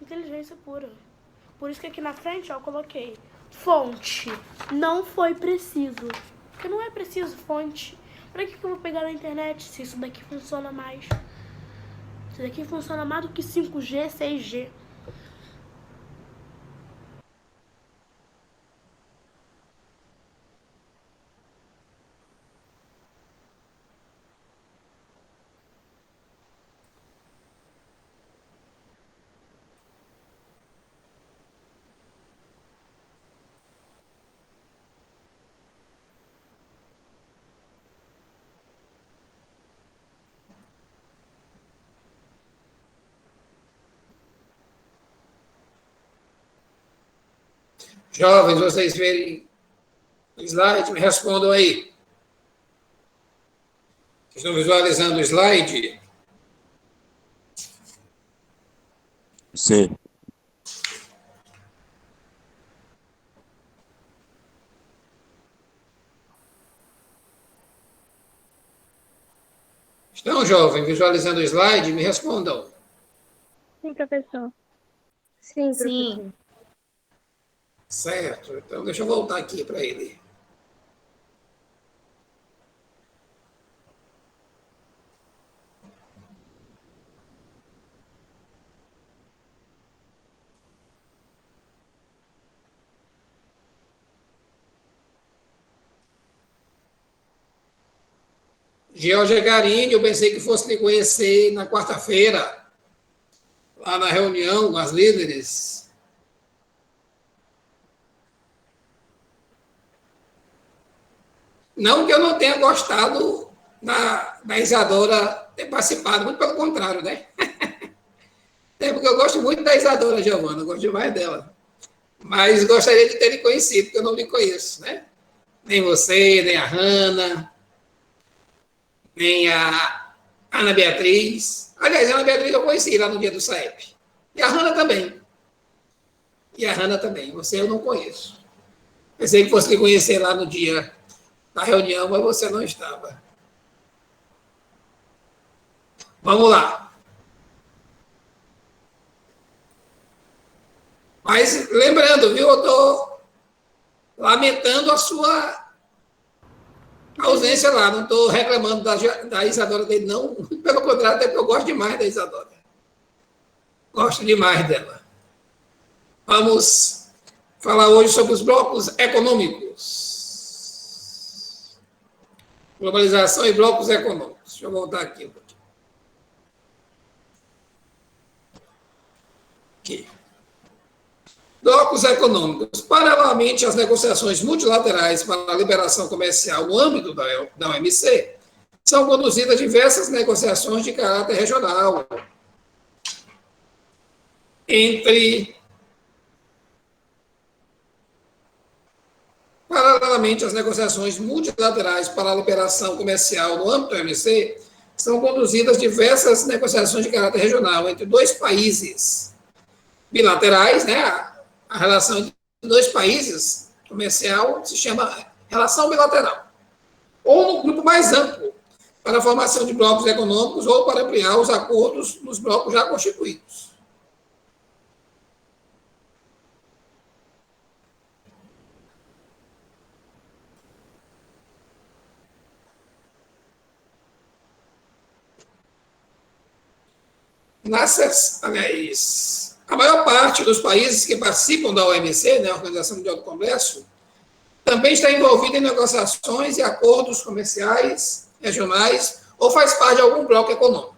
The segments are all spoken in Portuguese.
inteligência pura. Por isso que aqui na frente, ó, eu coloquei fonte. Não foi preciso. Porque não é preciso fonte. Pra que eu vou pegar na internet se isso daqui funciona mais? Isso daqui funciona mais do que 5G, 6G. Jovens, vocês verem o slide, me respondam aí. Estão visualizando o slide? Sim. Estão, jovem, visualizando o slide? Me respondam. Sim, professor. Sim, professor. Certo. Então, deixa eu voltar aqui para ele. Georgia Garini, eu pensei que fosse lhe conhecer na quarta-feira, lá na reunião com as líderes. Não que eu não tenha gostado da Isadora ter participado, muito pelo contrário, né? É porque eu gosto muito da Isadora, Giovana, eu gosto demais dela. Mas gostaria de ter lhe conhecido, porque eu não lhe conheço, né? Nem você, nem a Hanna, nem a Ana Beatriz. Aliás, a Ana Beatriz eu conheci lá no dia do SAEP. E a Hanna também. Você eu não conheço. Pensei que fosse lhe conhecer lá no dia da reunião, mas você não estava. Vamos lá. Mas lembrando, viu, eu estou lamentando a sua ausência lá, não estou reclamando da Isadora dele, não. Pelo contrário, até porque eu gosto demais da Isadora. Gosto demais dela. Vamos falar hoje sobre os blocos econômicos. Globalização e blocos econômicos. Deixa eu voltar aqui um pouquinho. Aqui. Blocos econômicos. Paralelamente às negociações multilaterais para a liberação comercial no âmbito da OMC, são conduzidas diversas negociações de caráter regional Paralelamente às negociações multilaterais para a liberação comercial no âmbito da OMC, são conduzidas diversas negociações de caráter regional entre dois países bilaterais, né? A relação entre dois países comercial se chama relação bilateral. Ou no grupo mais amplo, para a formação de blocos econômicos ou para ampliar os acordos nos blocos já constituídos. A maior parte dos países que participam da OMC, né, a Organização Mundial do Comércio, também está envolvida em negociações e acordos comerciais regionais ou faz parte de algum bloco econômico.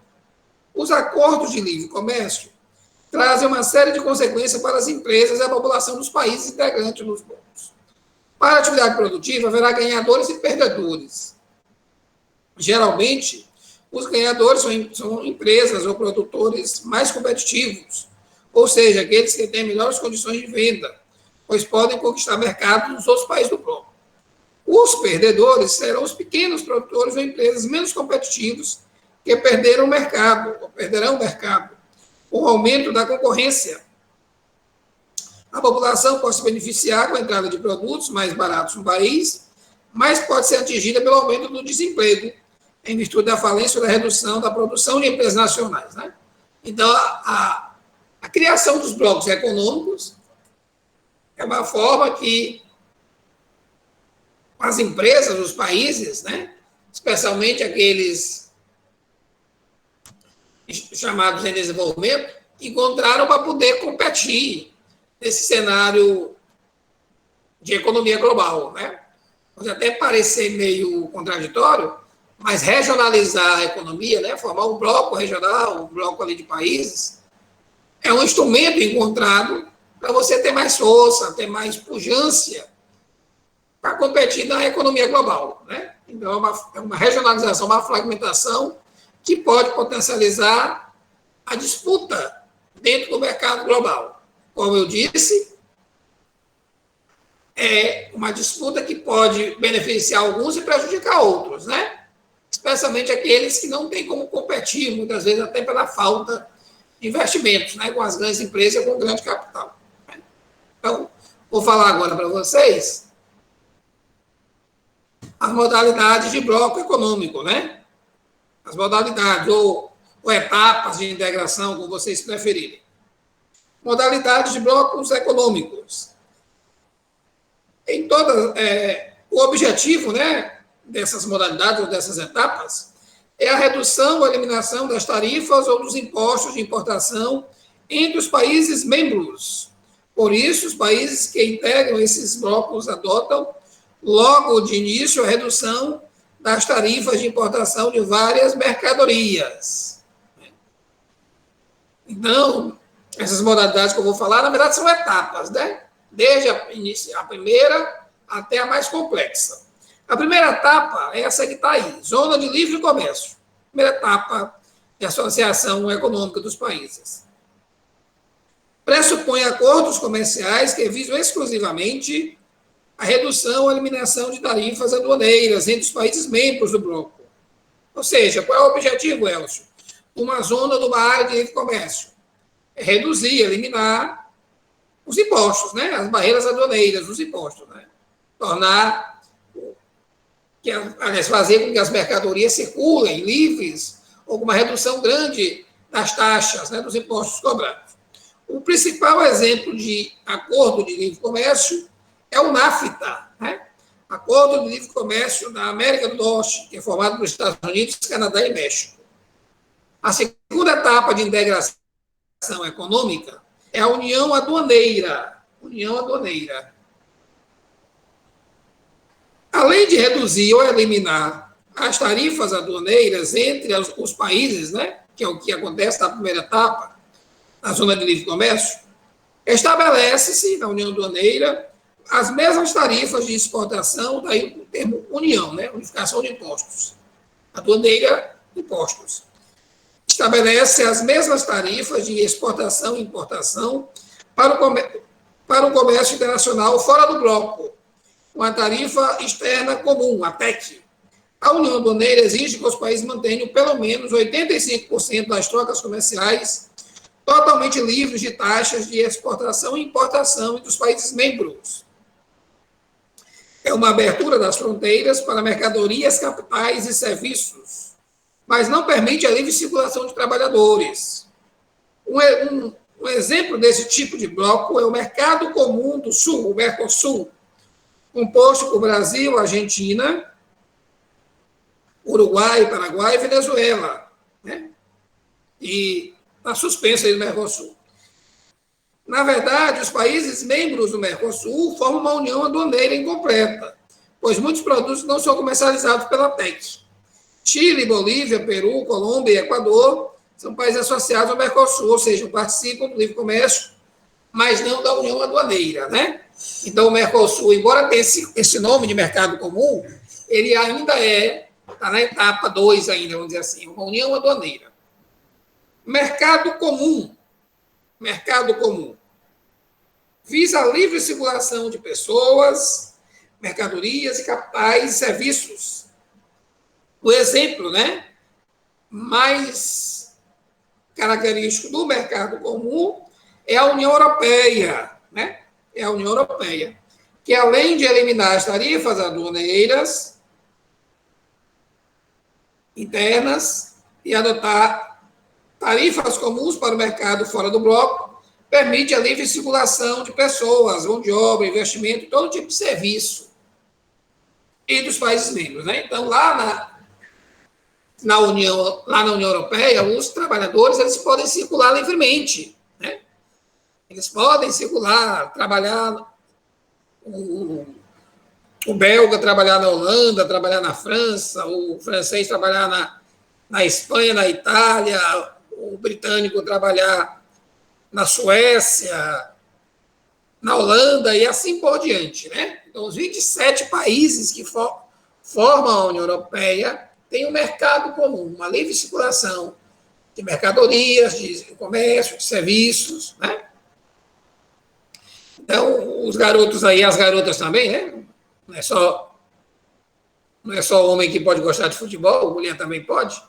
Os acordos de livre comércio trazem uma série de consequências para as empresas e a população dos países integrantes nos blocos. Para a atividade produtiva, haverá ganhadores e perdedores. Geralmente, os ganhadores são empresas ou produtores mais competitivos, ou seja, aqueles que têm melhores condições de venda, pois podem conquistar mercado nos outros países do bloco. Os perdedores serão os pequenos produtores ou empresas menos competitivos que perderão o mercado, com o aumento da concorrência. A população pode se beneficiar com a entrada de produtos mais baratos no país, mas pode ser atingida pelo aumento do desemprego, em virtude da falência ou da redução da produção de empresas nacionais, né? Então, A criação dos blocos econômicos é uma forma que as empresas, os países, né, especialmente aqueles chamados em desenvolvimento, encontraram para poder competir nesse cenário de economia global, né? Pode até parecer meio contraditório, mas regionalizar a economia, né, formar um bloco regional, um bloco ali de países, é um instrumento encontrado para você ter mais força, ter mais pujança para competir na economia global, né? Então, é uma regionalização, uma fragmentação que pode potencializar a disputa dentro do mercado global. Como eu disse, é uma disputa que pode beneficiar alguns e prejudicar outros, né? Especialmente aqueles que não têm como competir, muitas vezes até pela falta de investimentos, né, com as grandes empresas, com o grande capital. Então, vou falar agora para vocês as modalidades de bloco econômico, né? As modalidades ou etapas de integração, como vocês preferirem. Modalidades de blocos econômicos. Em todas, o objetivo, né, dessas modalidades ou dessas etapas é a redução ou eliminação das tarifas ou dos impostos de importação entre os países membros. Por isso, os países que integram esses blocos adotam, logo de início, a redução das tarifas de importação de várias mercadorias. Então, essas modalidades que eu vou falar, na verdade, são etapas, né? Desde a primeira até a mais complexa. A primeira etapa é essa que está aí, Zona de Livre Comércio. Primeira etapa de associação econômica dos países. Pressupõe acordos comerciais que visam exclusivamente a redução ou eliminação de tarifas aduaneiras entre os países membros do bloco. Ou seja, qual é o objetivo, Elcio? Uma zona de uma área de livre comércio. É reduzir, eliminar os impostos, né? As barreiras aduaneiras, os impostos, né? Tornar, aliás, fazer com que as mercadorias circulem livres, ou com uma redução grande das taxas, né, dos impostos cobrados. O principal exemplo de acordo de livre comércio é o NAFTA, né? Acordo de Livre Comércio da América do Norte, que é formado pelos Estados Unidos, Canadá e México. A segunda etapa de integração econômica é a União Aduaneira. União Aduaneira. Além de reduzir ou eliminar as tarifas aduaneiras entre os países, né, que é o que acontece na primeira etapa, na zona de livre comércio, estabelece-se na União Aduaneira as mesmas tarifas de exportação, daí o termo união, né, unificação de impostos. Aduaneira, impostos. Estabelece as mesmas tarifas de exportação e importação para o comércio internacional fora do bloco, uma tarifa externa comum, a TEC. A União Aduaneira exige que os países mantenham pelo menos 85% das trocas comerciais totalmente livres de taxas de exportação e importação entre os países membros. É uma abertura das fronteiras para mercadorias, capitais e serviços, mas não permite a livre circulação de trabalhadores. Um exemplo desse tipo de bloco é o Mercado Comum do Sul, o Mercosul, composto por Brasil, Argentina, Uruguai, Paraguai e Venezuela, né? E está suspensa aí no Mercosul. Na verdade, os países membros do Mercosul formam uma união aduaneira incompleta, pois muitos produtos não são comercializados pela TEC. Chile, Bolívia, Peru, Colômbia e Equador são países associados ao Mercosul, ou seja, participam do livre comércio, mas não da união aduaneira, né? Então, o Mercosul, embora tenha esse nome de mercado comum, ele ainda está na etapa 2 ainda, vamos dizer assim, uma união aduaneira. Mercado comum. Visa a livre circulação de pessoas, mercadorias e capitais e serviços. O exemplo, né, mais característico do mercado comum é a União Europeia, né? É a União Europeia, que além de eliminar as tarifas aduaneiras internas e adotar tarifas comuns para o mercado fora do bloco, permite a livre circulação de pessoas, mão de obra, investimento, todo tipo de serviço e dos países membros, né? Então, na União Europeia, os trabalhadores eles podem circular livremente, né? Eles podem circular, trabalhar, o belga trabalhar na Holanda, trabalhar na França, o francês trabalhar na Espanha, na Itália, o britânico trabalhar na Suécia, na Holanda e assim por diante, né? Então, os 27 países que formam a União Europeia têm um mercado comum, uma livre circulação de mercadorias, de comércio, de serviços, né? Então, os garotos aí, as garotas também, né? Não é só homem que pode gostar de futebol, mulher também pode.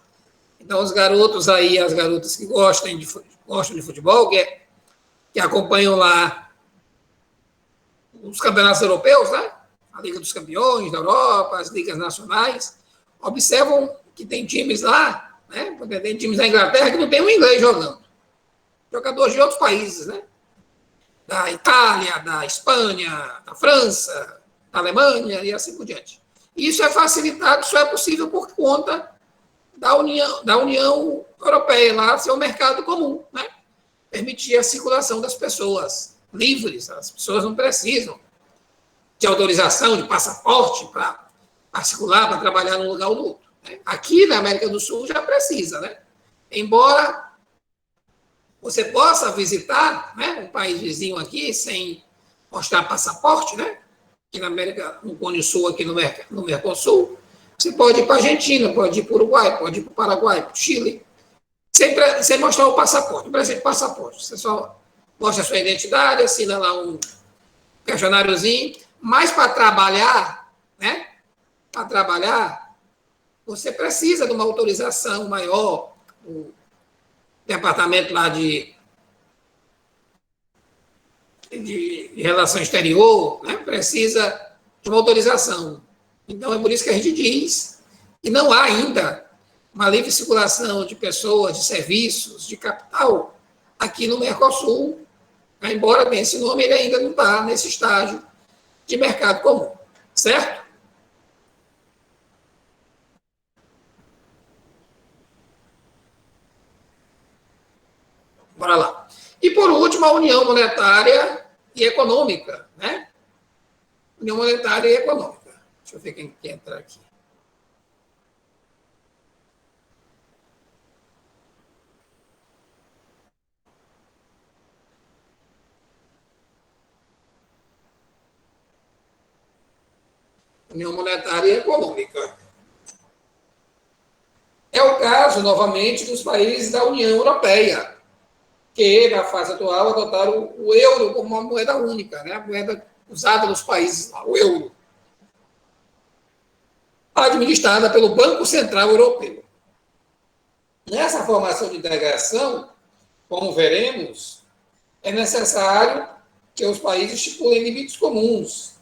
Então, os garotos aí, as garotas que gostam de futebol, que acompanham lá os campeonatos europeus, né? A Liga dos Campeões da Europa, as ligas nacionais, observam que tem times lá, né? Porque tem times na Inglaterra que não tem um inglês jogando. Jogadores de outros países, né? Da Itália, da Espanha, da França, da Alemanha e assim por diante. Isso é facilitado, isso é possível por conta da União Europeia, lá ser um mercado comum, né? Permitir a circulação das pessoas livres, as pessoas não precisam de autorização, de passaporte para circular, para trabalhar num lugar ou no outro, né? Aqui na América do Sul já precisa, né? Embora você possa visitar, né, um país vizinho aqui sem mostrar passaporte, né? Aqui na América, no Cone Sul, aqui no Mercosul, você pode ir para a Argentina, pode ir para o Uruguai, pode ir para o Paraguai, para o Chile, sem mostrar o passaporte, não precisa de passaporte. Você só mostra a sua identidade, assina lá um questionáriozinho, mas para trabalhar, né? Para trabalhar, você precisa de uma autorização maior. O departamento lá de relação exterior, né? Precisa de uma autorização. Então, é por isso que a gente diz que não há ainda uma livre circulação de pessoas, de serviços, de capital aqui no Mercosul, embora tenha esse nome, ele ainda não está nesse estágio de mercado comum, certo? Bora lá. E, por último, a União Monetária e Econômica, né? União Monetária e Econômica. Deixa eu ver quem quer entrar aqui. União Monetária e Econômica. É o caso, novamente, dos países da União Europeia, que, na fase atual, adotaram o euro como uma moeda única, né? A moeda usada nos países lá, o euro, administrada pelo Banco Central Europeu. Nessa formação de integração, como veremos, é necessário que os países estipulem limites comuns,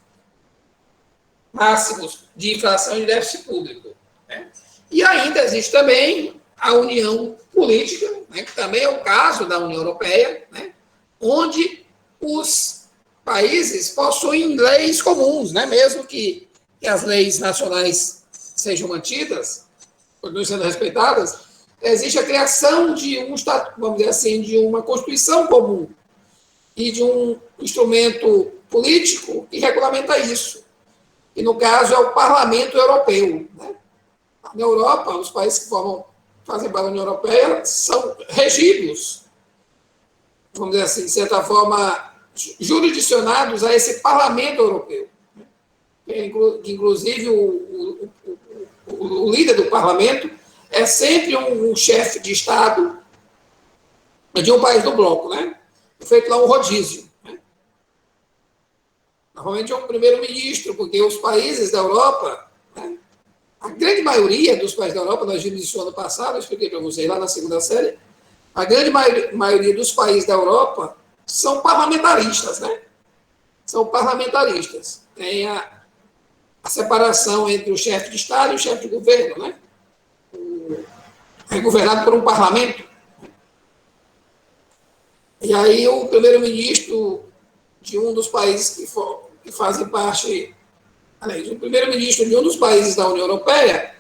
máximos de inflação e déficit público, né? E ainda existe também a união política, né, que também é o caso da União Europeia, né, onde os países possuem leis comuns, né, mesmo que as leis nacionais sejam mantidas, continuem sendo respeitadas, existe a criação de um estatuto, vamos dizer assim, de uma constituição comum e de um instrumento político que regulamenta isso. E, no caso, é o Parlamento Europeu, né? Na Europa, os países que fazem parte da União Europeia são regidos, vamos dizer assim, de certa forma, jurisdicionados a esse Parlamento Europeu. Inclusive, o líder do Parlamento é sempre um chefe de Estado de um país do bloco, né? Feito lá um rodízio. Né? Normalmente é um primeiro-ministro, porque os países da Europa, né? A grande maioria dos países da Europa, nós vimos isso ano passado, eu expliquei para vocês lá na segunda série, a grande maioria dos países da Europa são parlamentaristas, né? São parlamentaristas. Tem a separação entre o chefe de Estado e o chefe de governo, né? É governado por um parlamento. E aí o primeiro-ministro de um dos países que fazem parte, aliás, o primeiro-ministro de um dos países da União Europeia,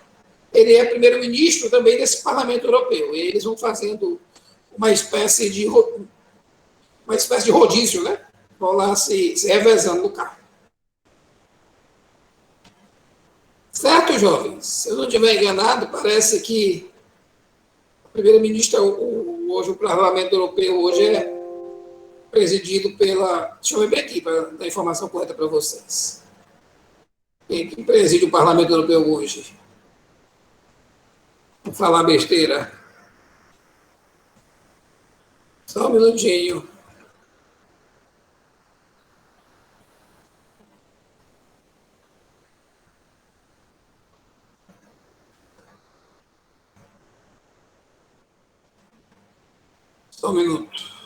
ele é primeiro-ministro também desse Parlamento Europeu. E eles vão fazendo uma espécie de rodízio, né? Vão lá se revezando no carro. Certo, jovens? Se eu não estiver enganado, parece que o primeiro-ministro, hoje o Parlamento Europeu, hoje é presidido pela... Deixa eu ver bem aqui, para dar a informação correta para vocês. Quem que preside o Parlamento Europeu hoje? Vou falar besteira. Só um minutinho. Só um minuto.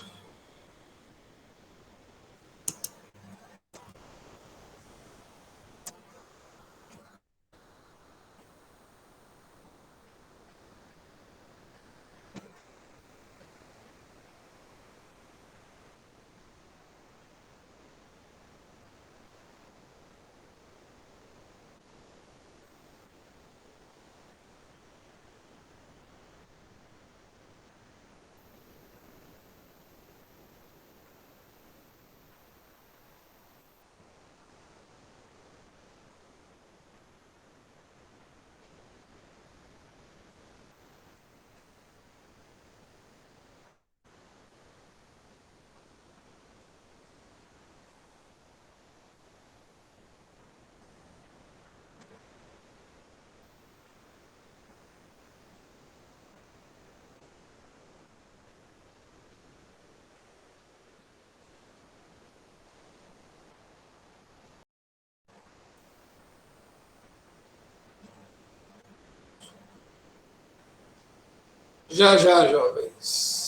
Já, já, jovens.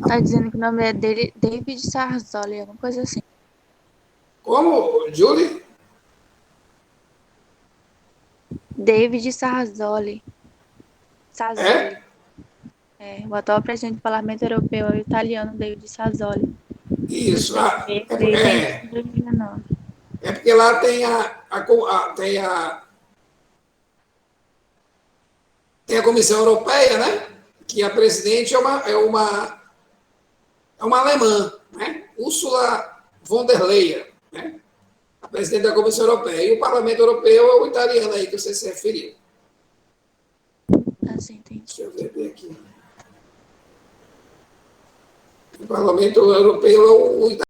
Tá dizendo que o nome é dele, David Sarsoli, alguma coisa assim. Como, Julie? David Sarsoli. Sassoli. É? O atual presidente do Parlamento Europeu é o italiano David Sassoli. Isso. Desde 2019. É porque lá tem tem a Comissão Europeia, né? Que a presidente é uma alemã, né? Ursula von der Leyen, né? A presidente da Comissão Europeia. E o Parlamento Europeu é o italiano aí que você se referiu. Assim, entendi. Deixa eu ver bem aqui. O Parlamento Europeu é o italiano.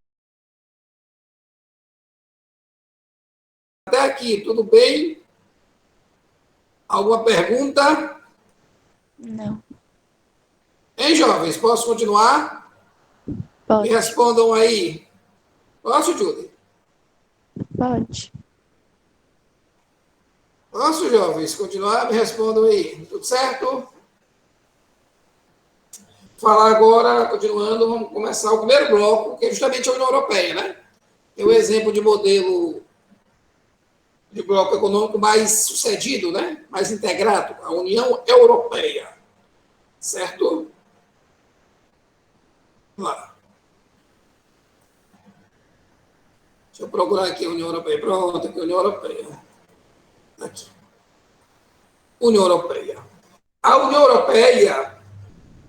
Até aqui, tudo bem? Alguma pergunta? Não. Hein, jovens? Posso continuar? Pode. Me respondam aí. Posso, Julie? Pode. Posso, jovens? Continuar? Me respondam aí. Tudo certo? Falar agora, continuando, vamos começar o primeiro bloco, que é justamente a União Europeia, né? É o exemplo de modelo de bloco econômico mais sucedido, né? Mais integrado, a União Europeia. Certo? Vamos lá. Deixa eu procurar aqui a União Europeia. Pronto, aqui a União Europeia. Aqui. União Europeia. A União Europeia,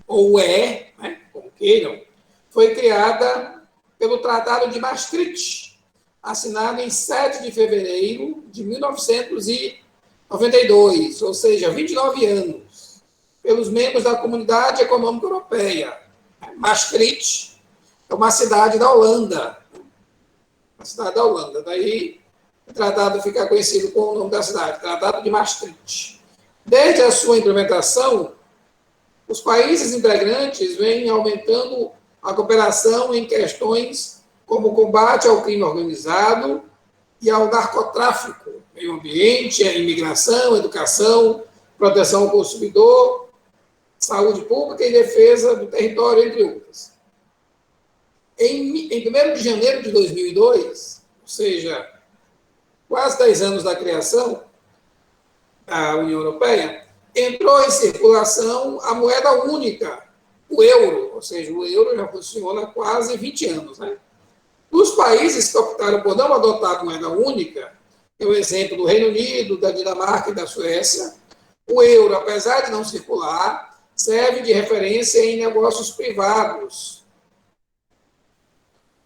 ou UE, né, como queiram, foi criada pelo Tratado de Maastricht, assinado em 7 de fevereiro de 1992, ou seja, 29 anos, pelos membros da Comunidade Econômica Europeia. Maastricht é uma cidade da Holanda. Uma cidade da Holanda. Daí o tratado fica conhecido com o nome da cidade, Tratado de Maastricht. Desde a sua implementação, os países integrantes vêm aumentando a cooperação em questões como o combate ao crime organizado e ao narcotráfico, meio ambiente, a imigração, educação, proteção ao consumidor, saúde pública e defesa do território, entre outras. Em 1º de janeiro de 2002, ou seja, quase 10 anos da criação da União Europeia, entrou em circulação a moeda única, o euro, ou seja, o euro já funciona há quase 20 anos, né? Os países que optaram por não adotar a moeda única, é o exemplo do Reino Unido, da Dinamarca e da Suécia, o euro, apesar de não circular, serve de referência em negócios privados.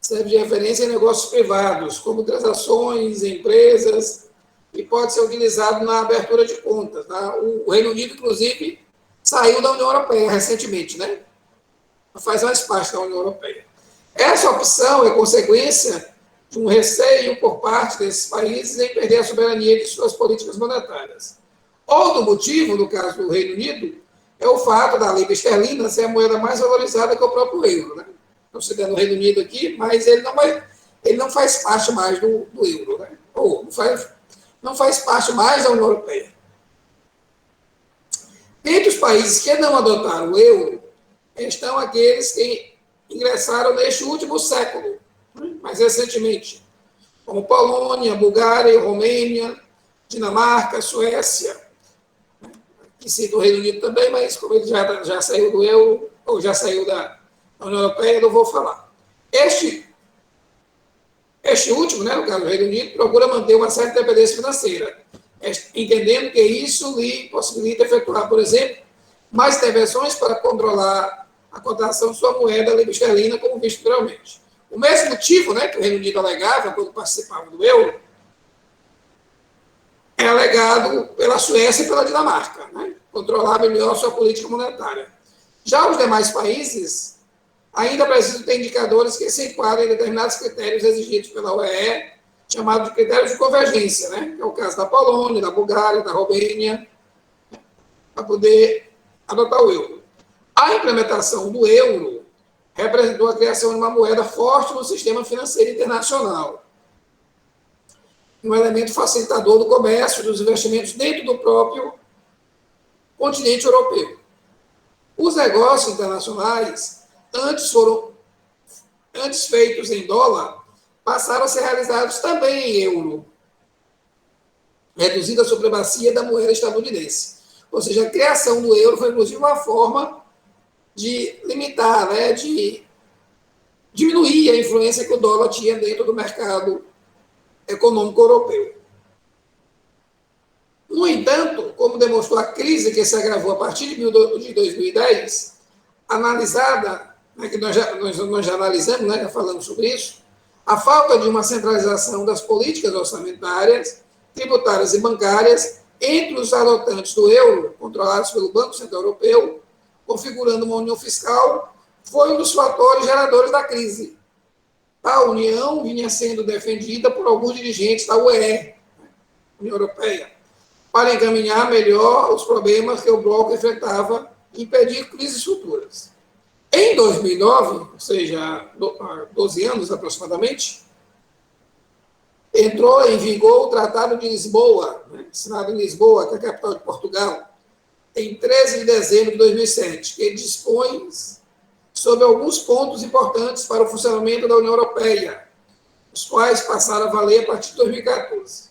Serve de referência em negócios privados, como transações, empresas, e pode ser utilizado na abertura de contas. Tá? O Reino Unido, inclusive, saiu da União Europeia recentemente, né? Não faz mais parte da União Europeia. Essa opção é consequência de um receio por parte desses países em perder a soberania de suas políticas monetárias. Outro motivo, no caso do Reino Unido, é o fato da libra esterlina ser a moeda mais valorizada que o próprio euro. Né? Estou citando o Reino Unido aqui, mas ele não faz parte mais do euro. Né? Ou não faz parte mais da União Europeia. Entre os países que não adotaram o euro, estão aqueles que ingressaram neste último século, mais recentemente, como Polônia, Bulgária, Romênia, Dinamarca, Suécia, que cita o Reino Unido também, mas como ele já saiu do euro, ou já saiu da União Europeia, eu não vou falar. Este último, né, no caso do Reino Unido, procura manter uma certa independência financeira, entendendo que isso lhe possibilita efetuar, por exemplo, mais intervenções para controlar a cotação de sua moeda, a libra esterlina, como visto anteriormente. O mesmo motivo, né, que o Reino Unido alegava quando participava do euro, é alegado pela Suécia e pela Dinamarca, né, controlar melhor sua política monetária. Já os demais países ainda precisam ter indicadores que se enquadrem em determinados critérios exigidos pela OEE, chamados de critérios de convergência, né, que é o caso da Polônia, da Bulgária, da Romênia, para poder adotar o euro. A implementação do euro representou a criação de uma moeda forte no sistema financeiro internacional, um elemento facilitador do comércio e dos investimentos dentro do próprio continente europeu. Os negócios internacionais, antes feitos em dólar, passaram a ser realizados também em euro, reduzindo a supremacia da moeda estadunidense. Ou seja, a criação do euro foi, inclusive, uma forma de limitar, né, de diminuir a influência que o dólar tinha dentro do mercado econômico europeu. No entanto, como demonstrou a crise que se agravou a partir de 2010, analisada, né, que nós já analisamos, né, já falamos sobre isso, a falta de uma centralização das políticas orçamentárias, tributárias e bancárias entre os adotantes do euro, controlados pelo Banco Central Europeu, configurando uma união fiscal, foi um dos fatores geradores da crise. A união vinha sendo defendida por alguns dirigentes da UE, União Europeia, para encaminhar melhor os problemas que o bloco enfrentava e impedir crises futuras. Em 2009, ou seja, há 12 anos aproximadamente, entrou em vigor o Tratado de Lisboa, né, assinado em Lisboa, que é a capital de Portugal, em 13 de dezembro de 2007, que dispõe sobre alguns pontos importantes para o funcionamento da União Europeia, os quais passaram a valer a partir de 2014.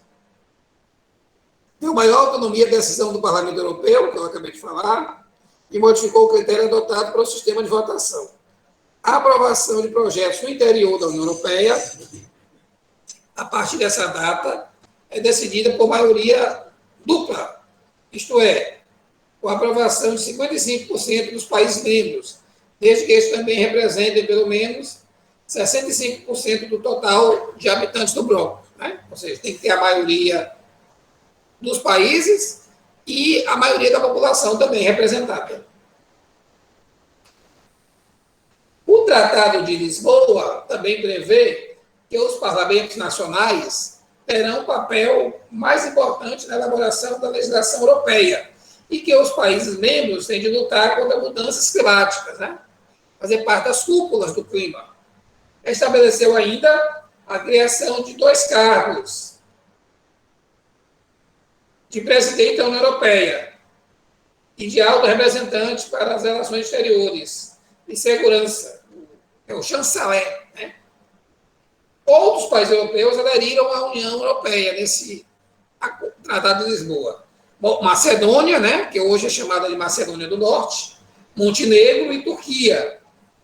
Deu maior autonomia à decisão do Parlamento Europeu, que eu acabei de falar, e modificou o critério adotado para o sistema de votação. A aprovação de projetos no interior da União Europeia, a partir dessa data, é decidida por maioria dupla, isto é, com a aprovação de 55% dos países membros, desde que eles também representem pelo menos 65% do total de habitantes do bloco. Né? Ou seja, tem que ter a maioria dos países e a maioria da população também representada. O Tratado de Lisboa também prevê que os parlamentos nacionais terão um papel mais importante na elaboração da legislação europeia e que os países membros têm de lutar contra mudanças climáticas, né? Fazer parte das cúpulas do clima. Estabeleceu ainda a criação de 2 cargos de presidente da União Europeia e de alto representante para as relações exteriores e segurança, é o chanceler, né? Outros países europeus aderiram à União Europeia nesse Tratado de Lisboa. Bom, Macedônia, né, que hoje é chamada de Macedônia do Norte, Montenegro e Turquia,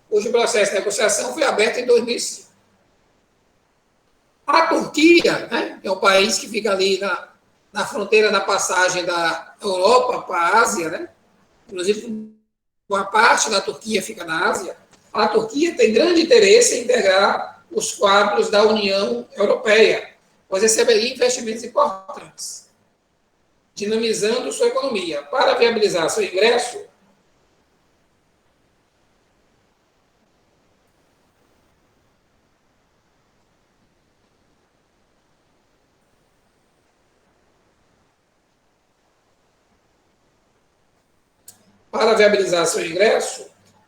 cujo processo de negociação foi aberto em 2005. A Turquia, né, que é um país que fica ali na fronteira da passagem da Europa para a Ásia, né, inclusive uma parte da Turquia fica na Ásia, a Turquia tem grande interesse em integrar os quadros da União Europeia, pois receberia investimentos importantes, dinamizando sua economia. Para viabilizar seu ingresso,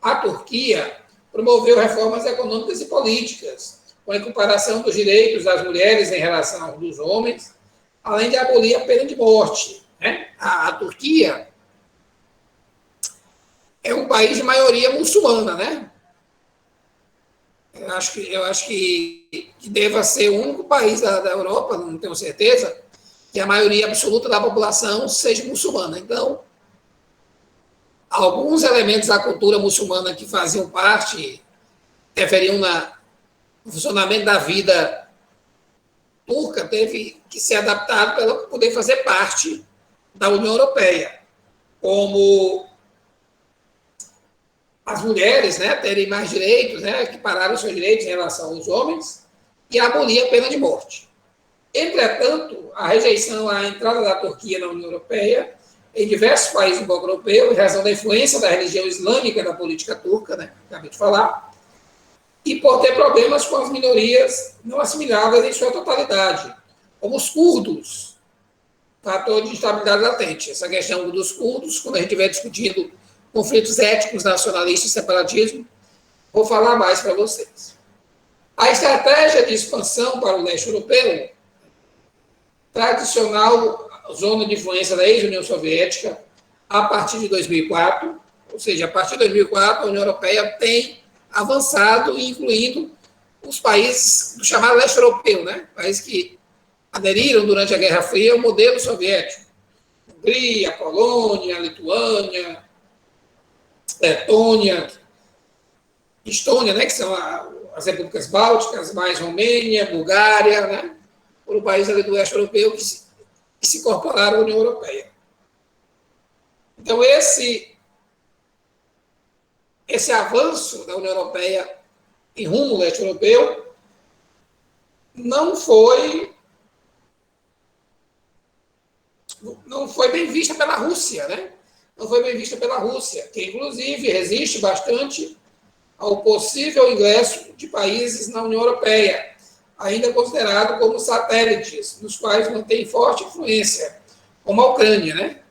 a Turquia promoveu reformas econômicas e políticas, com a equiparação dos direitos das mulheres em relação aos dos homens, além de abolir a pena de morte, né? A Turquia é um país de maioria muçulmana, né? Eu acho que deva ser o único país da Europa, não tenho certeza, que a maioria absoluta da população seja muçulmana. Então, alguns elementos da cultura muçulmana que faziam parte, interferiam no funcionamento da vida turca, teve que ser adaptado para poder fazer parte da União Europeia, como as mulheres, né, terem mais direitos, né, equipararam os seus direitos em relação aos homens, e abolir a pena de morte. Entretanto, a rejeição à entrada da Turquia na União Europeia em diversos países do bloco europeu, em razão da influência da religião islâmica na política turca, né, acabei de falar, e por ter problemas com as minorias não assimiladas em sua totalidade, como os curdos, fator de instabilidade latente. Essa questão dos curdos, quando a gente estiver discutindo conflitos étnicos, nacionalistas e separatismo, vou falar mais para vocês. A estratégia de expansão para o leste europeu, tradicional zona de influência da ex-União Soviética, a partir de 2004, ou seja, a partir de 2004, a União Europeia tem avançado, incluindo os países do chamado leste europeu, né? Países que aderiram durante a Guerra Fria ao modelo soviético. Hungria, Polônia, Lituânia, Letônia, Estônia, né, que são as repúblicas bálticas, mais Romênia, Bulgária, né? Foram países ali do leste europeu que se incorporaram à União Europeia. Então, esse avanço da União Europeia em rumo ao leste europeu não foi bem vista pela Rússia, né? Não foi bem vista pela Rússia, que, inclusive, resiste bastante ao possível ingresso de países na União Europeia, ainda considerado como satélites, nos quais mantém forte influência, como a Ucrânia, né?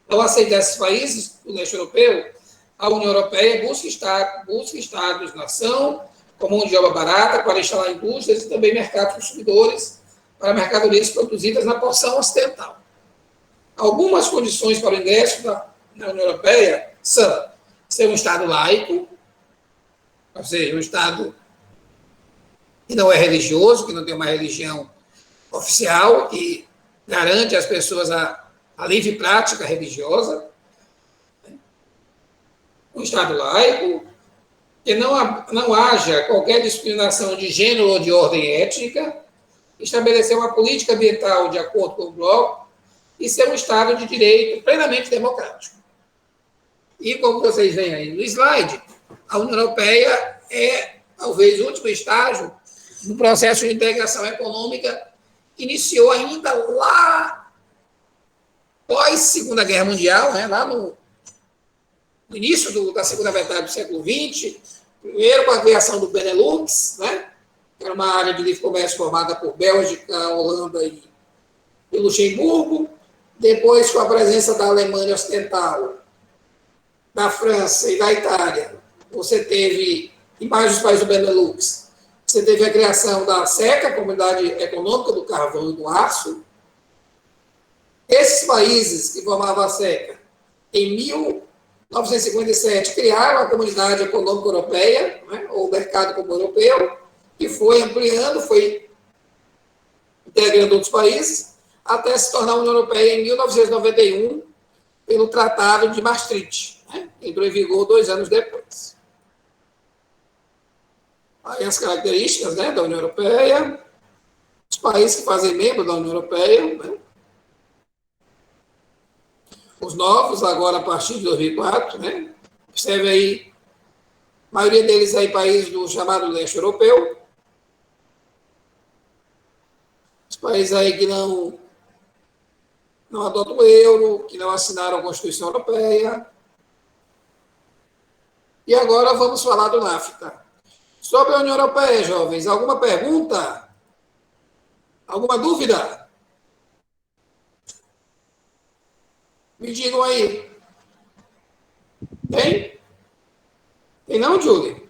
Ao aceitar esses países do leste europeu, a União Europeia busca estados-nação, com mão de obra barata, para instalar indústrias e também mercados consumidores para mercadorias produzidas na porção ocidental. Algumas condições para o ingresso na União Europeia são ser um Estado laico, ou seja, um Estado que não é religioso, que não tem uma religião oficial, que garante às pessoas a livre prática religiosa, um Estado laico, que não haja qualquer discriminação de gênero ou de ordem étnica, estabelecer uma política ambiental de acordo com o bloco e ser um Estado de direito plenamente democrático. E, como vocês veem aí no slide, a União Europeia é, talvez, o último estágio no processo de integração econômica que iniciou ainda lá pós-Segunda Guerra Mundial, né, lá no início da segunda metade do século XX, primeiro com a criação do Benelux, né, era uma área de livre comércio formada por Bélgica, Holanda e Luxemburgo. Depois, com a presença da Alemanha Ocidental, da França e da Itália, você teve, e mais os países do Benelux, você teve a criação da SECA, Comunidade Econômica do Carvão e do Aço. Esses países que formavam a SECA, em 1957, criaram a Comunidade Econômica Europeia, né, ou Mercado Comum Europeu, que foi ampliando, foi integrando outros países, até se tornar a União Europeia em 1991, pelo Tratado de Maastricht, né, que entrou em vigor 2 anos depois. Aí as características, né, da União Europeia, os países que fazem membro da União Europeia, né, os novos, agora a partir de 2004, né, observe aí, a maioria deles aí países do chamado leste europeu, os países aí que não adotam o euro, que não assinaram a Constituição Europeia. E agora vamos falar do NAFTA. Sobre a União Europeia, jovens, alguma pergunta? Alguma dúvida? Me digam aí. Tem? Tem não, Julie?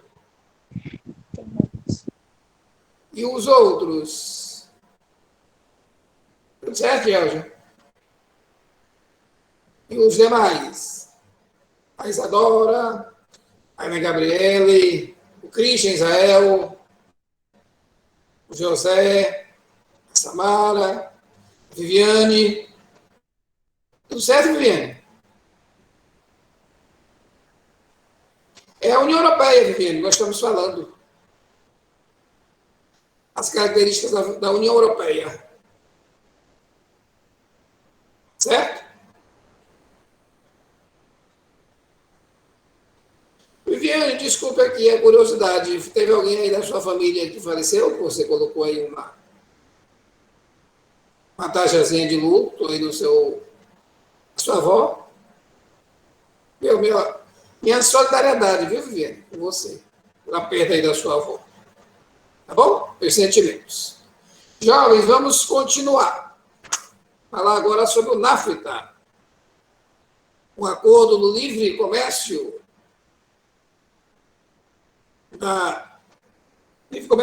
E os outros? Tudo certo, Elja? E os demais? A Isadora, a Ana Gabriele, o Christian Israel, o José, a Samara, a Viviane. Tudo certo, Viviane? É a União Europeia, Viviane, nós estamos falando. As características da União Europeia. Certo? Viviane, desculpe aqui a curiosidade. Teve alguém aí da sua família que faleceu? Você colocou aí uma taxazinha de luto aí no sua avó? Minha solidariedade, viu, Viviane, com você, pela perda aí da sua avó. Tá bom? Meus sentimentos. Jovens, vamos continuar. Falar agora sobre o NAFTA. Um acordo do livre comércio livre comércio